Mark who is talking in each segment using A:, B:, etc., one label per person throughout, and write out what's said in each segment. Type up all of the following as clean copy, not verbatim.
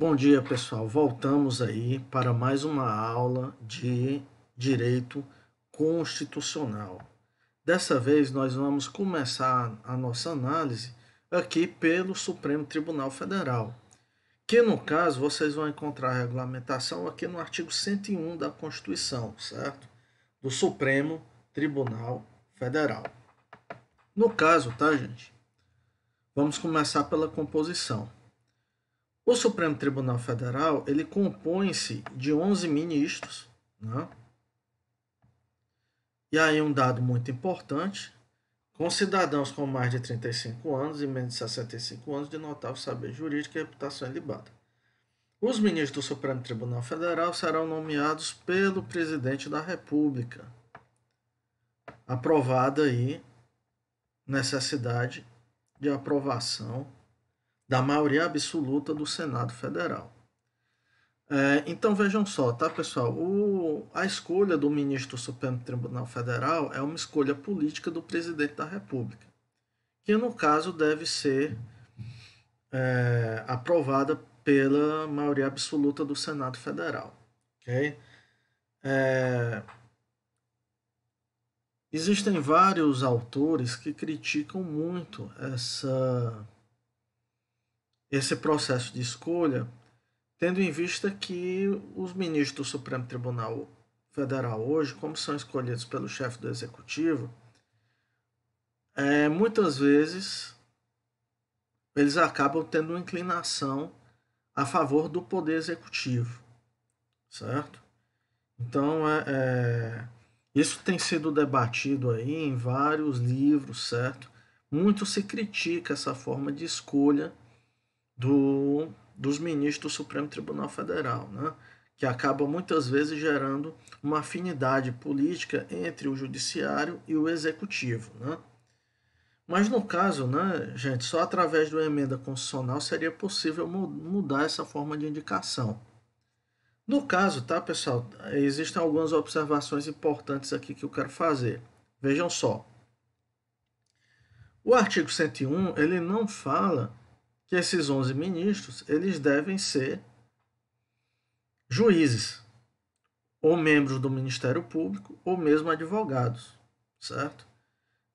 A: Bom dia, pessoal. Voltamos aí para mais uma aula de direito constitucional. Dessa vez nós vamos começar a nossa análise aqui pelo Supremo Tribunal Federal, que no caso vocês vão encontrar a regulamentação aqui no artigo 101 da Constituição, certo? Do Supremo Tribunal Federal. No caso, tá, gente? Vamos começar pela composição. O Supremo Tribunal Federal, ele compõe-se de 11 ministros, né? E aí um dado muito importante, com cidadãos com mais de 35 anos e menos de 65 anos de notável saber jurídico e reputação ilibada. Os ministros do Supremo Tribunal Federal serão nomeados pelo presidente da República, aprovada aí necessidade de aprovação da maioria absoluta do Senado Federal. Então vejam só, tá, pessoal? A escolha do ministro do Supremo Tribunal Federal é uma escolha política do presidente da República, que no caso deve ser aprovada pela maioria absoluta do Senado Federal. Okay? Existem vários autores que criticam muito esse processo de escolha, tendo em vista que os ministros do Supremo Tribunal Federal hoje, como são escolhidos pelo chefe do Executivo, muitas vezes eles acabam tendo uma inclinação a favor do Poder Executivo, certo? Então, isso tem sido debatido aí em vários livros, certo? Muito se critica essa forma de escolha dos ministros do Supremo Tribunal Federal, né? Que acaba muitas vezes gerando uma afinidade política entre o judiciário e o executivo, né? Mas no caso, né, gente, só através de uma emenda constitucional seria possível mudar essa forma de indicação. No caso, tá, pessoal, existem algumas observações importantes aqui que eu quero fazer. Vejam só. O artigo 101, ele não fala que esses 11 ministros, eles devem ser juízes, ou membros do Ministério Público, ou mesmo advogados, certo?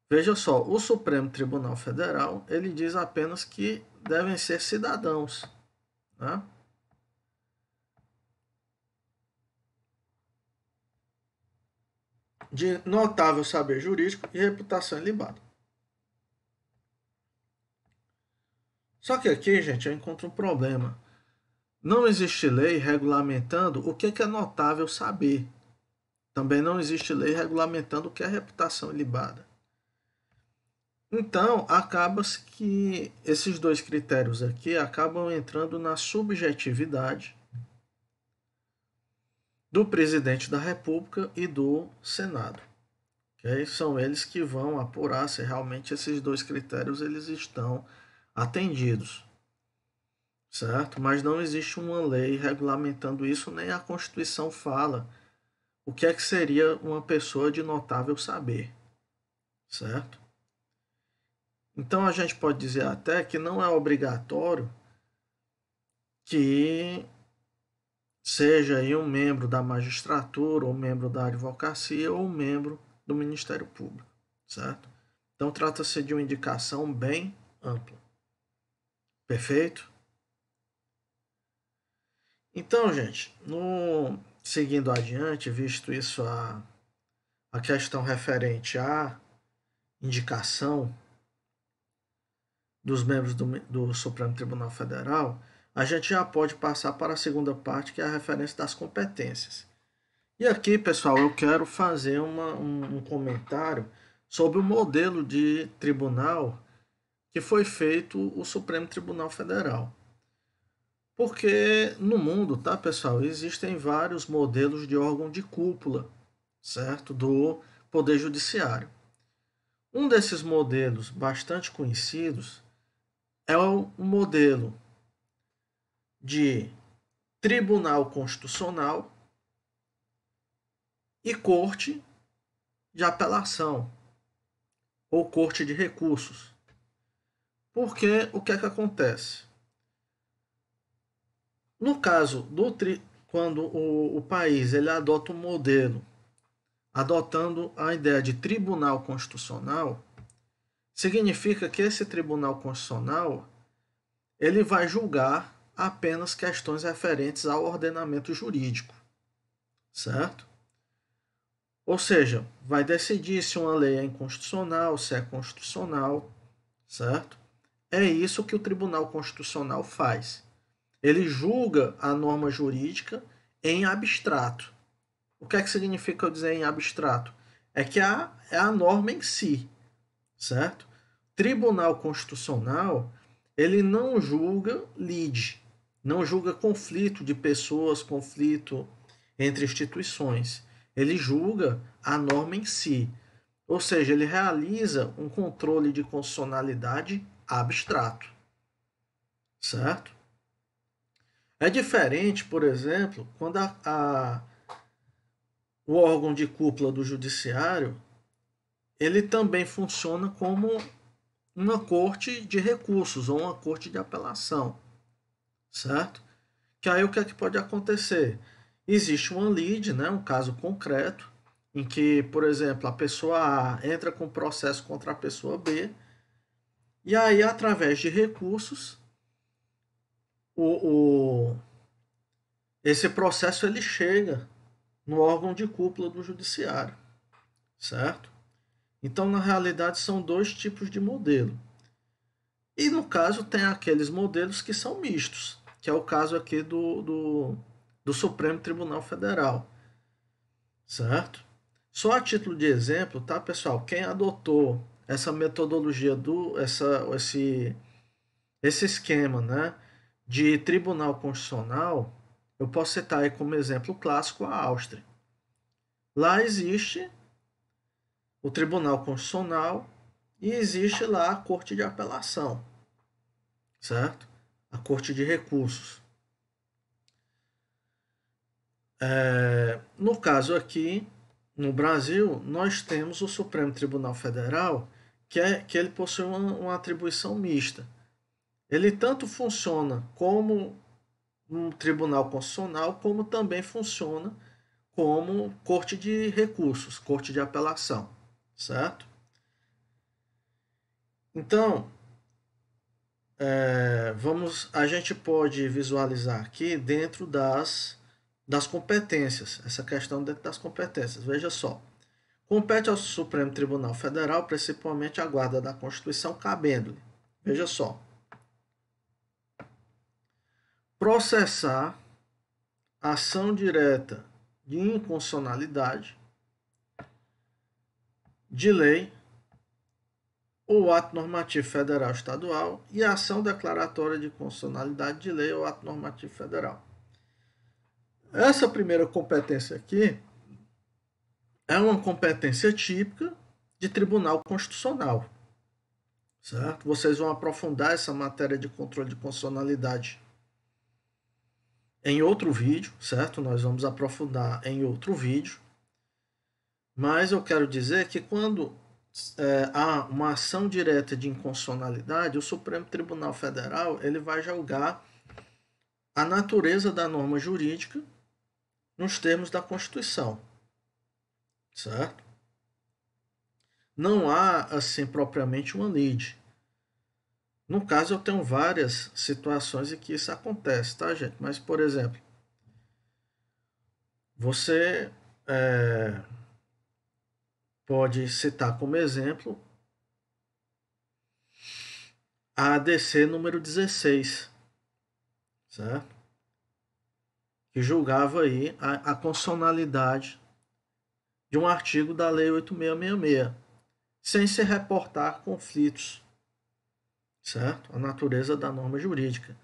A: Veja só, o Supremo Tribunal Federal, ele diz apenas que devem ser cidadãos, né? De notável saber jurídico e reputação ilibada. Só que aqui, gente, eu encontro um problema. Não existe lei regulamentando o que é notável saber. Também não existe lei regulamentando o que é reputação ilibada. Então, acaba-se que esses dois critérios aqui acabam entrando na subjetividade do presidente da República e do Senado. Okay? São eles que vão apurar se realmente esses dois critérios eles estão atendidos, certo? Mas não existe uma lei regulamentando isso, nem a Constituição fala o que é que seria uma pessoa de notável saber, certo? Então a gente pode dizer até que não é obrigatório que seja aí um membro da magistratura, ou membro da advocacia, ou membro do Ministério Público, certo? Então trata-se de uma indicação bem ampla. Perfeito? Então, gente, seguindo adiante, visto isso a questão referente à indicação dos membros do Supremo Tribunal Federal, a gente já pode passar para a segunda parte, que é a referência das competências. E aqui, pessoal, eu quero fazer um comentário sobre o modelo de tribunal que foi feito o Supremo Tribunal Federal. Porque no mundo, tá, pessoal, existem vários modelos de órgão de cúpula, certo? Do Poder Judiciário. Um desses modelos bastante conhecidos é o modelo de Tribunal Constitucional e Corte de Apelação, ou Corte de Recursos. Porque o que é que acontece? No caso quando o país ele adota um modelo, adotando a ideia de tribunal constitucional, significa que esse tribunal constitucional ele vai julgar apenas questões referentes ao ordenamento jurídico, certo? Ou seja, vai decidir se uma lei é inconstitucional, se é constitucional, certo? É isso que o Tribunal Constitucional faz. Ele julga a norma jurídica em abstrato. O que é que significa eu dizer em abstrato? É que é a norma em si, certo? Tribunal Constitucional, ele não julga lide, não julga conflito de pessoas, conflito entre instituições. Ele julga a norma em si. Ou seja, ele realiza um controle de constitucionalidade abstrato, certo? É diferente, por exemplo, quando o órgão de cúpula do judiciário ele também funciona como uma corte de recursos ou uma corte de apelação, certo? Que aí o que é que pode acontecer? Existe uma lide, né, um caso concreto, em que, por exemplo, a pessoa A entra com processo contra a pessoa B, e aí, através de recursos, esse processo ele chega no órgão de cúpula do judiciário, certo? Então, na realidade, são dois tipos de modelo. E no caso, tem aqueles modelos que são mistos, que é o caso aqui do Supremo Tribunal Federal, certo? Só a título de exemplo, tá, pessoal? Quem adotou essa metodologia esse esquema, né, de Tribunal Constitucional, eu posso citar aí como exemplo clássico a Áustria. Lá existe o Tribunal Constitucional e existe lá a Corte de Apelação, certo? A Corte de Recursos. No caso aqui, no Brasil, nós temos o Supremo Tribunal Federal, que ele possui uma atribuição mista. Ele tanto funciona como um tribunal constitucional, como também funciona como corte de recursos, corte de apelação, certo? Então, a gente pode visualizar aqui dentro das competências, essa questão dentro das competências. Veja só, compete ao Supremo Tribunal Federal, principalmente a guarda da Constituição, cabendo-lhe, veja só, processar ação direta de inconstitucionalidade de lei ou ato normativo federal estadual e ação declaratória de constitucionalidade de lei ou ato normativo federal. Essa primeira competência aqui é uma competência típica de Tribunal Constitucional, certo? Vocês vão aprofundar essa matéria de controle de constitucionalidade em outro vídeo, certo? Nós vamos aprofundar em outro vídeo. Mas eu quero dizer que quando há uma ação direta de inconstitucionalidade, o Supremo Tribunal Federal ele vai julgar a natureza da norma jurídica nos termos da Constituição, certo? Não há, assim, propriamente uma lide. No caso, eu tenho várias situações em que isso acontece, tá, gente? Mas, por exemplo, você pode citar como exemplo a ADC número 16, certo? Que julgava aí a constitucionalidade de um artigo da Lei 8666, sem se reportar conflitos, certo? A natureza da norma jurídica.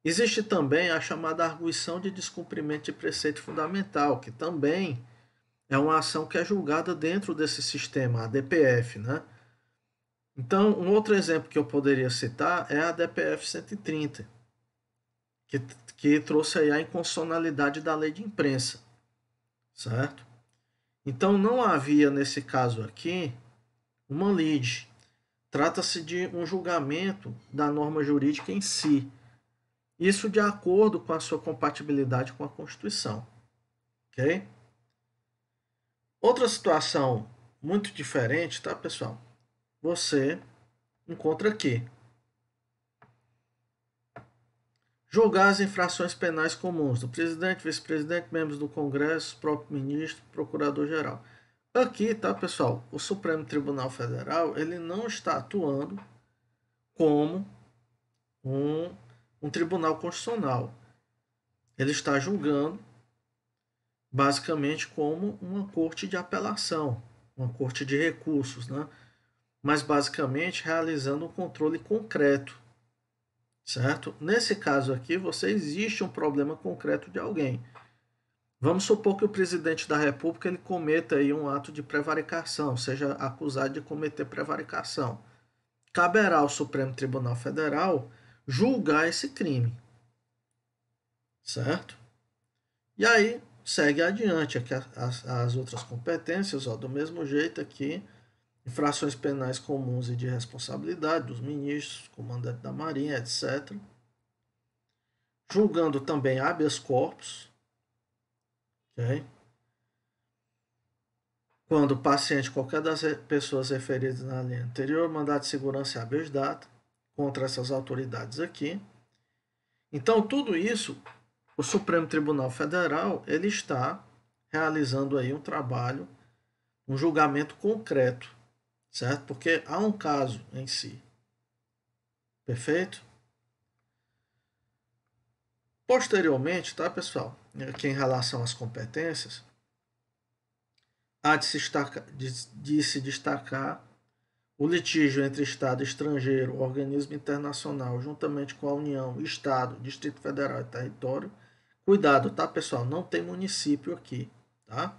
A: Existe também a chamada arguição de descumprimento de preceito fundamental, que também é uma ação que é julgada dentro desse sistema, a DPF, né? Então, um outro exemplo que eu poderia citar é a DPF 130, que trouxe aí a inconstitucionalidade da lei de imprensa, certo? Então, não havia, nesse caso aqui, uma lide. Trata-se de um julgamento da norma jurídica em si. Isso de acordo com a sua compatibilidade com a Constituição. Ok? Outra situação muito diferente, tá, pessoal? Você encontra aqui. Julgar as infrações penais comuns do presidente, vice-presidente, membros do Congresso, próprio ministro, procurador-geral. Aqui, tá, pessoal? O Supremo Tribunal Federal, ele não está atuando como um tribunal constitucional. Ele está julgando basicamente como uma corte de apelação, uma corte de recursos, né? Mas basicamente realizando um controle concreto, certo? Nesse caso aqui, você existe um problema concreto de alguém. Vamos supor que o presidente da República ele cometa aí um ato de prevaricação, seja acusado de cometer prevaricação. Caberá ao Supremo Tribunal Federal julgar esse crime, certo? E aí segue adiante aqui as outras competências, ó, do mesmo jeito aqui, infrações penais comuns e de responsabilidade dos ministros, comandante da Marinha, etc. Julgando também habeas corpus, ok? Quando o paciente, qualquer das pessoas referidas na linha anterior, mandado de segurança e habeas data contra essas autoridades aqui. Então, tudo isso, o Supremo Tribunal Federal, ele está realizando aí um trabalho, um julgamento concreto, certo? Porque há um caso em si. Perfeito? Posteriormente, tá, pessoal? Aqui em relação às competências, há de se destacar o litígio entre Estado estrangeiro, organismo internacional, juntamente com a União, Estado, Distrito Federal e território. Cuidado, tá, pessoal? Não tem município aqui, tá?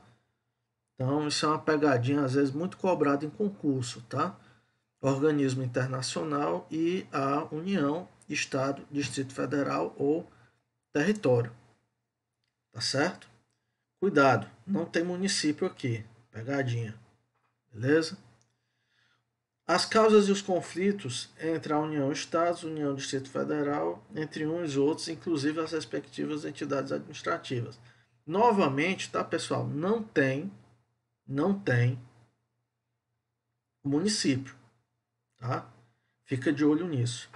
A: Então, isso é uma pegadinha, às vezes, muito cobrada em concurso, tá? Organismo internacional e a União, Estado, Distrito Federal ou território. Tá certo? Cuidado, não tem município aqui. Pegadinha. Beleza? As causas e os conflitos entre a União Estados, União Distrito Federal, entre uns e outros, inclusive as respectivas entidades administrativas. Novamente, tá, pessoal? Não tem município, tá? Fica de olho nisso.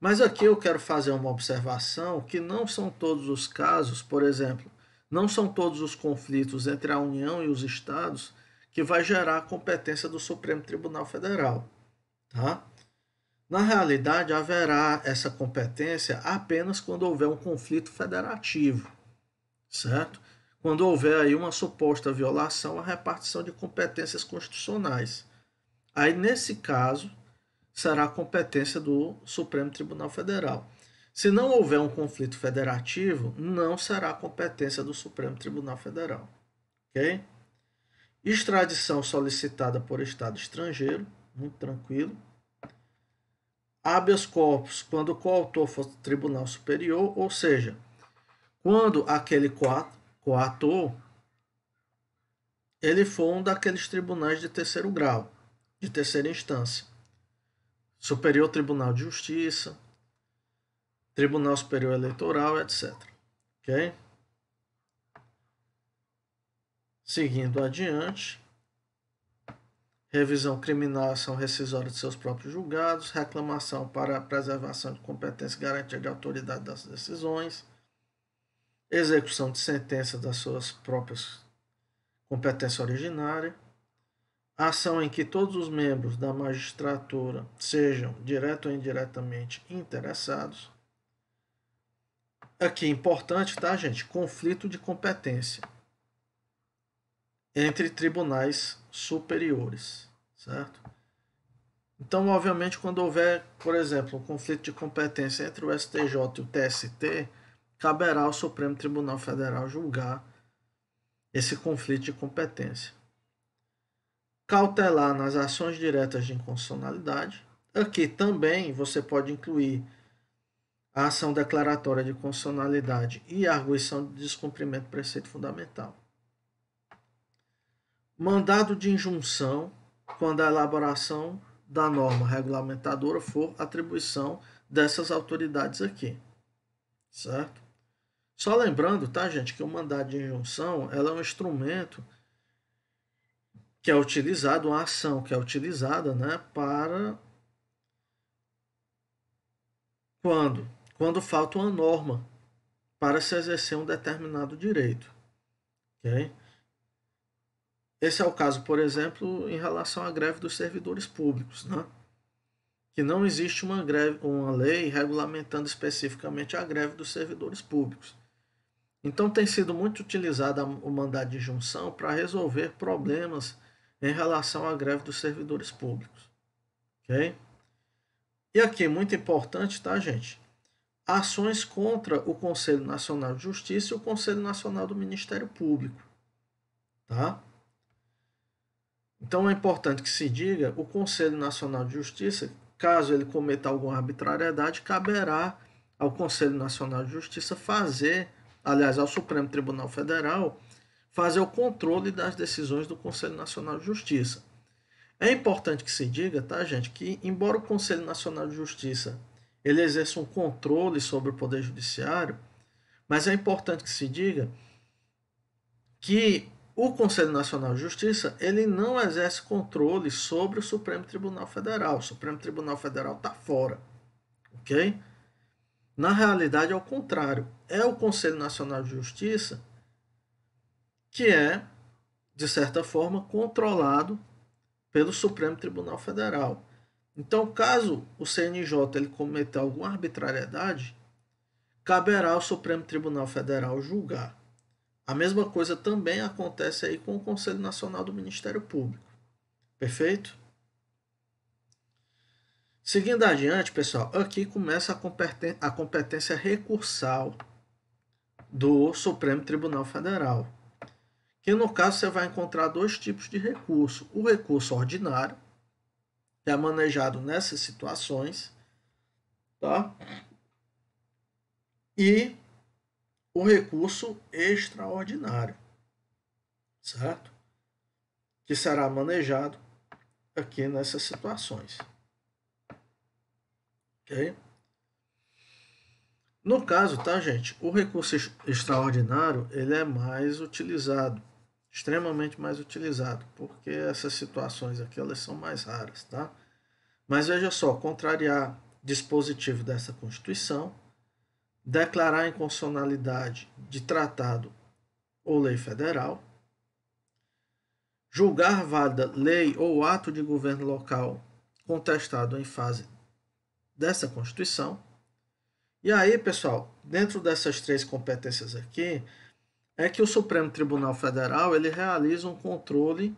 A: Mas aqui eu quero fazer uma observação que não são todos os casos, por exemplo, não são todos os conflitos entre a União e os estados que vai gerar a competência do Supremo Tribunal Federal, tá? Na realidade, haverá essa competência apenas quando houver um conflito federativo, certo? Quando houver aí uma suposta violação à repartição de competências constitucionais. Aí, nesse caso, será a competência do Supremo Tribunal Federal. Se não houver um conflito federativo, não será a competência do Supremo Tribunal Federal. Ok? Extradição solicitada por Estado estrangeiro, muito tranquilo. Habeas corpus, quando o coautor for Tribunal Superior, ou seja, quando aquele coator ele for um daqueles tribunais de terceiro grau, de terceira instância. Superior Tribunal de Justiça, Tribunal Superior Eleitoral, etc. Ok? Seguindo adiante, revisão criminal, ação rescisória de seus próprios julgados, reclamação para a preservação de competência e garantia de autoridade das decisões, execução de sentença das suas próprias competências originárias, ação em que todos os membros da magistratura sejam, direto ou indiretamente, interessados. Aqui, importante, tá, gente? Conflito de competência entre tribunais superiores, certo? Então, obviamente, quando houver, por exemplo, um conflito de competência entre o STJ e o TST, caberá ao Supremo Tribunal Federal julgar esse conflito de competência. Cautelar nas ações diretas de inconstitucionalidade. Aqui também você pode incluir a ação declaratória de constitucionalidade e a arguição de descumprimento do preceito fundamental. Mandado de injunção, quando a elaboração da norma regulamentadora for atribuição dessas autoridades aqui. certo? Só lembrando, tá, gente, que o mandado de injunção ela é um instrumento que é utilizado, uma ação que é utilizada, né, para quando? Quando falta uma norma para se exercer um determinado direito, ok? Esse é o caso, por exemplo, em relação à greve dos servidores públicos, né? Que não existe uma lei regulamentando especificamente a greve dos servidores públicos. Então tem sido muito utilizado o mandado de junção para resolver problemas em relação à greve dos servidores públicos, ok? E aqui, muito importante, tá, gente? Ações contra o Conselho Nacional de Justiça e o Conselho Nacional do Ministério Público, tá? Então é importante que se diga, o Conselho Nacional de Justiça, caso ele cometa alguma arbitrariedade, caberá ao Conselho Nacional de Justiça fazer, aliás, ao Supremo Tribunal Federal, fazer o controle das decisões do Conselho Nacional de Justiça. É importante que se diga, tá, gente, que embora o Conselho Nacional de Justiça ele exerça um controle sobre o Poder Judiciário, mas é importante que se diga que o Conselho Nacional de Justiça ele não exerce controle sobre o Supremo Tribunal Federal. O Supremo Tribunal Federal está fora, ok? Na realidade é o contrário. É o Conselho Nacional de Justiça que é, de certa forma, controlado pelo Supremo Tribunal Federal. Então, caso o CNJ ele cometer alguma arbitrariedade, caberá ao Supremo Tribunal Federal julgar. A mesma coisa também acontece aí com o Conselho Nacional do Ministério Público. Perfeito? Seguindo adiante, pessoal, aqui começa a competência recursal do Supremo Tribunal Federal. Que no caso você vai encontrar dois tipos de recurso. O recurso ordinário, que é manejado nessas situações, tá? E o recurso extraordinário, certo? Que será manejado aqui nessas situações. Ok? No caso, tá, gente? O recurso extraordinário ele é mais utilizado, extremamente mais utilizado, porque essas situações aqui elas são mais raras, tá? Mas veja só, contrariar dispositivo dessa Constituição, declarar inconstitucionalidade de tratado ou lei federal, julgar válida lei ou ato de governo local contestado em fase dessa Constituição. E aí, pessoal, dentro dessas três competências aqui, é que o Supremo Tribunal Federal ele realiza um controle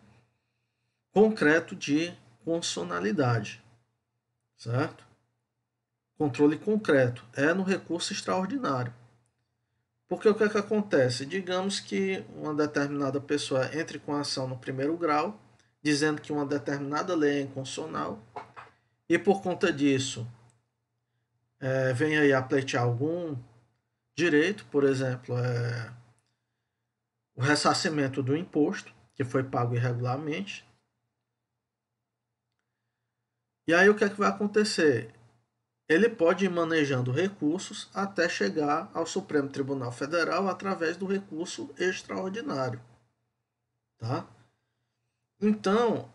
A: concreto de constitucionalidade, certo? Controle concreto é no recurso extraordinário. Porque o que é que acontece? Digamos que uma determinada pessoa entre com a ação no primeiro grau, dizendo que uma determinada lei é inconstitucional, e por conta disso vem aí a pleitear algum direito, por exemplo, o ressarcimento do imposto, que foi pago irregularmente. E aí o que é que vai acontecer? Ele pode ir manejando recursos até chegar ao Supremo Tribunal Federal através do recurso extraordinário. Tá? Então,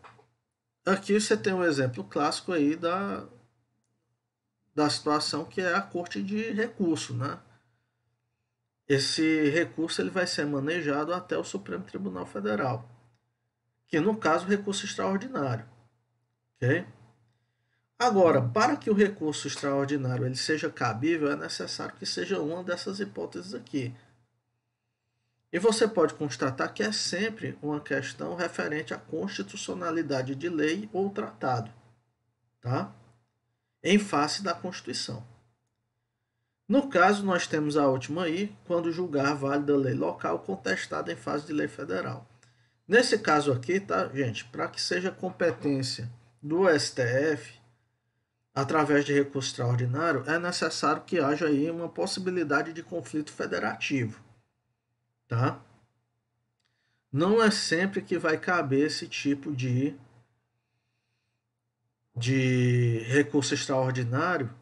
A: aqui você tem um exemplo clássico aí da situação que é a corte de recurso, né? Esse recurso ele vai ser manejado até o Supremo Tribunal Federal, que no caso é recurso extraordinário, ok? Agora, para que o recurso extraordinário ele seja cabível, é necessário que seja uma dessas hipóteses aqui. E você pode constatar que é sempre uma questão referente à constitucionalidade de lei ou tratado, tá? Em face da Constituição. No caso, nós temos a última aí, quando julgar válida lei local contestada em fase de lei federal. Nesse caso aqui, tá, gente, para que seja competência do STF, através de recurso extraordinário, é necessário que haja aí uma possibilidade de conflito federativo, tá? Não é sempre que vai caber esse tipo de recurso extraordinário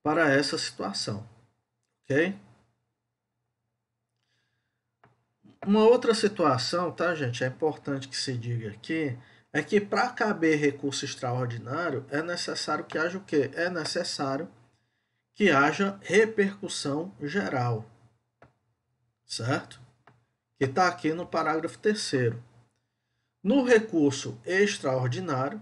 A: para essa situação, ok? Uma outra situação, tá, gente, é importante que se diga aqui, é que para caber recurso extraordinário é necessário que haja o quê? É necessário que haja repercussão geral, certo? Que está aqui no parágrafo 3º. No recurso extraordinário,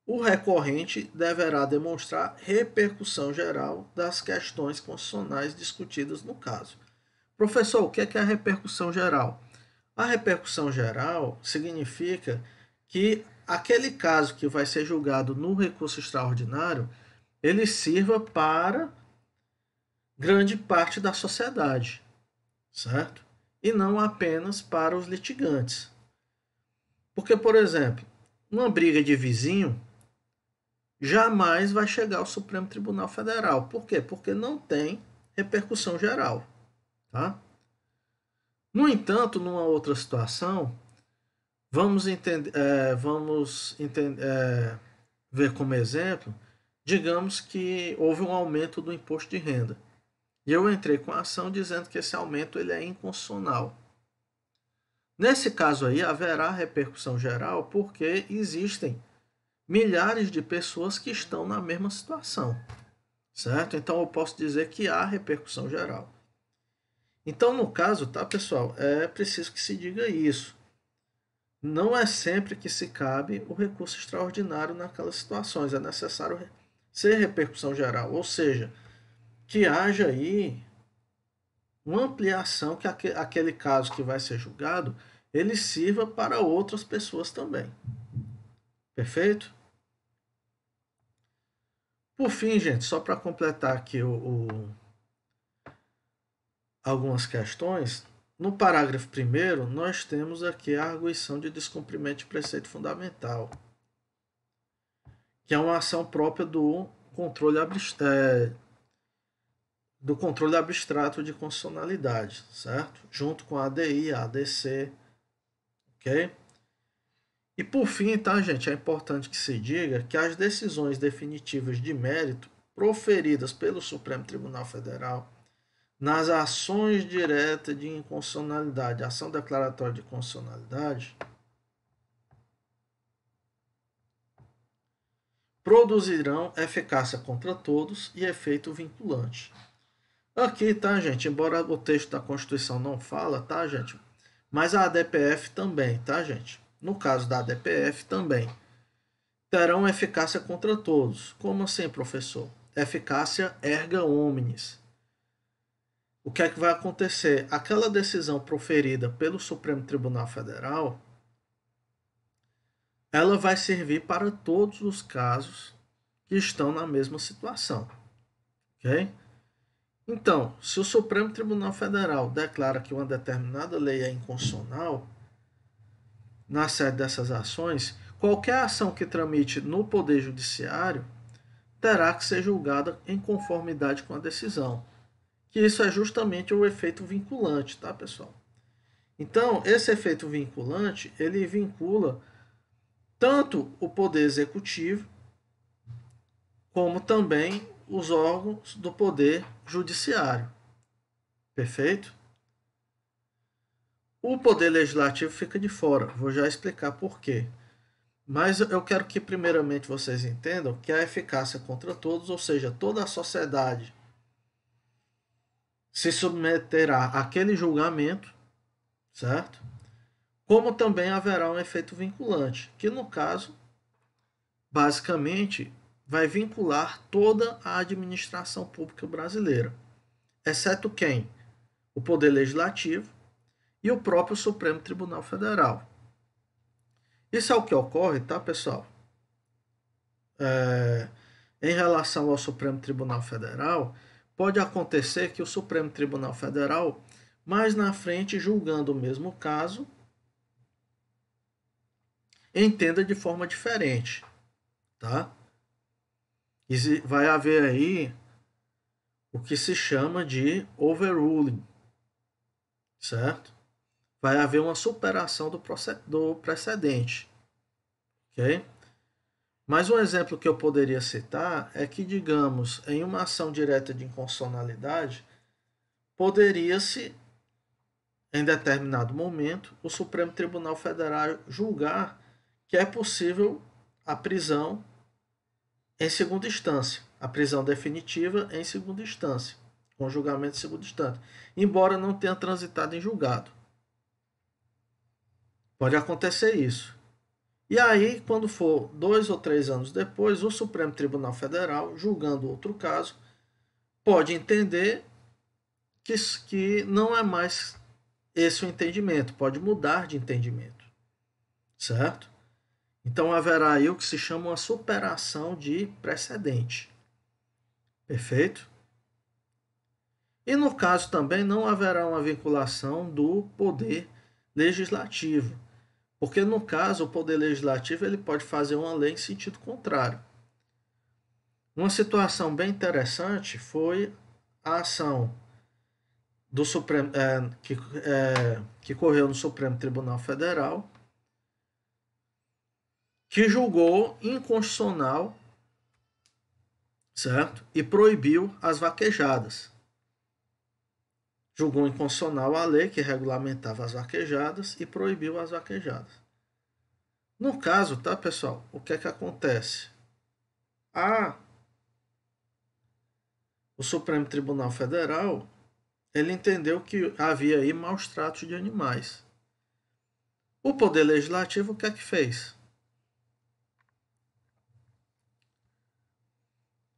A: o recorrente deverá demonstrar repercussão geral das questões constitucionais discutidas no caso. Professor, o que é a repercussão geral? A repercussão geral significa que aquele caso que vai ser julgado no recurso extraordinário, ele sirva para grande parte da sociedade, certo? E não apenas para os litigantes. Porque, por exemplo, uma briga de vizinho jamais vai chegar ao Supremo Tribunal Federal. Por quê? Porque não tem repercussão geral, tá? No entanto, numa outra situação, ver como exemplo, digamos que houve um aumento do imposto de renda. E eu entrei com a ação dizendo que esse aumento ele é inconstitucional. Nesse caso aí, haverá repercussão geral porque existem milhares de pessoas que estão na mesma situação, certo? Então eu posso dizer que há repercussão geral. Então, no caso, tá, pessoal, é preciso que se diga isso. Não é sempre que se cabe o recurso extraordinário naquelas situações, é necessário ser repercussão geral, ou seja, que haja aí uma ampliação que aquele caso que vai ser julgado, ele sirva para outras pessoas também. Perfeito? Por fim, gente, só para completar aqui algumas questões, no parágrafo 1º, nós temos aqui a arguição de descumprimento de preceito fundamental, que é uma ação própria do controle abstrato de constitucionalidade, certo? Junto com a ADI, a ADC, ok? E por fim, tá, gente, é importante que se diga que as decisões definitivas de mérito proferidas pelo Supremo Tribunal Federal nas ações diretas de inconstitucionalidade, ação declaratória de constitucionalidade, produzirão eficácia contra todos e efeito vinculante. Aqui, tá, gente, embora o texto da Constituição não fala, tá, gente, mas a ADPF também, tá, gente? No caso da ADPF também, terão eficácia contra todos. Como assim, professor? Eficácia erga omnes. O que é que vai acontecer? Aquela decisão proferida pelo Supremo Tribunal Federal, ela vai servir para todos os casos que estão na mesma situação, ok? Então, se o Supremo Tribunal Federal declara que uma determinada lei é inconstitucional, na sede dessas ações, qualquer ação que tramite no Poder Judiciário terá que ser julgada em conformidade com a decisão. Que isso é justamente o efeito vinculante, tá, pessoal? Então, esse efeito vinculante, ele vincula tanto o Poder Executivo, como também os órgãos do Poder Judiciário. Perfeito? O Poder Legislativo fica de fora, vou já explicar por quê. Mas eu quero que primeiramente vocês entendam que a eficácia contra todos, ou seja, toda a sociedade se submeterá àquele julgamento, certo? Como também haverá um efeito vinculante, que no caso, basicamente, vai vincular toda a administração pública brasileira, exceto quem? O Poder Legislativo e o próprio Supremo Tribunal Federal. Isso é o que ocorre, tá, pessoal? Em relação ao Supremo Tribunal Federal, pode acontecer que o Supremo Tribunal Federal, mais na frente, julgando o mesmo caso, entenda de forma diferente, tá? E vai haver aí o que se chama de overruling, certo? Vai haver uma superação do precedente, ok? Mas um exemplo que eu poderia citar é que, digamos, em uma ação direta de inconstitucionalidade, poderia-se em determinado momento, o Supremo Tribunal Federal julgar que é possível a prisão em segunda instância, a prisão definitiva em segunda instância, com julgamento em segunda instância, embora não tenha transitado em julgado. Pode acontecer isso. E aí, quando for 2 ou 3 anos depois, o Supremo Tribunal Federal, julgando outro caso, pode entender que não é mais esse o entendimento, pode mudar de entendimento, certo? Então haverá aí o que se chama uma superação de precedente, perfeito? E no caso também não haverá uma vinculação do poder legislativo, porque no caso o poder legislativo ele pode fazer uma lei em sentido contrário. Uma situação bem interessante foi a ação do Supremo, que correu no Supremo Tribunal Federal, que julgou inconstitucional, certo? E proibiu as vaquejadas. Julgou inconstitucional a lei que regulamentava as vaquejadas e proibiu as vaquejadas. No caso, tá, pessoal, o que é que acontece? O Supremo Tribunal Federal, ele entendeu que havia aí maus tratos de animais. O Poder Legislativo, o que é que fez?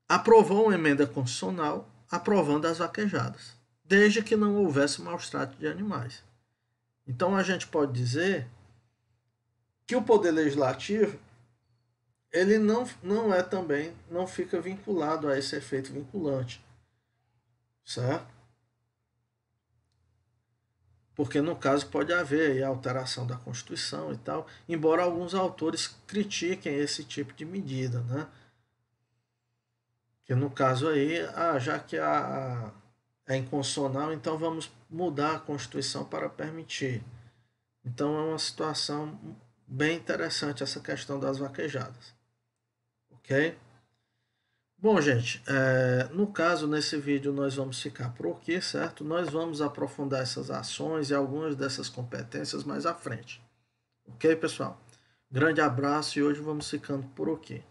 A: Aprovou uma emenda constitucional aprovando as vaquejadas, desde que não houvesse maus tratos de animais. Então a gente pode dizer que o Poder Legislativo ele não é também, não fica vinculado a esse efeito vinculante, certo? Porque no caso pode haver aí a alteração da Constituição e tal, embora alguns autores critiquem esse tipo de medida, né? Que no caso aí, já que é inconstitucional, então vamos mudar a Constituição para permitir. Então é uma situação bem interessante essa questão das vaquejadas. Ok? Bom, gente, no caso, nesse vídeo nós vamos ficar por aqui, certo? Nós vamos aprofundar essas ações e algumas dessas competências mais à frente. Ok, pessoal? Grande abraço e hoje vamos ficando por aqui.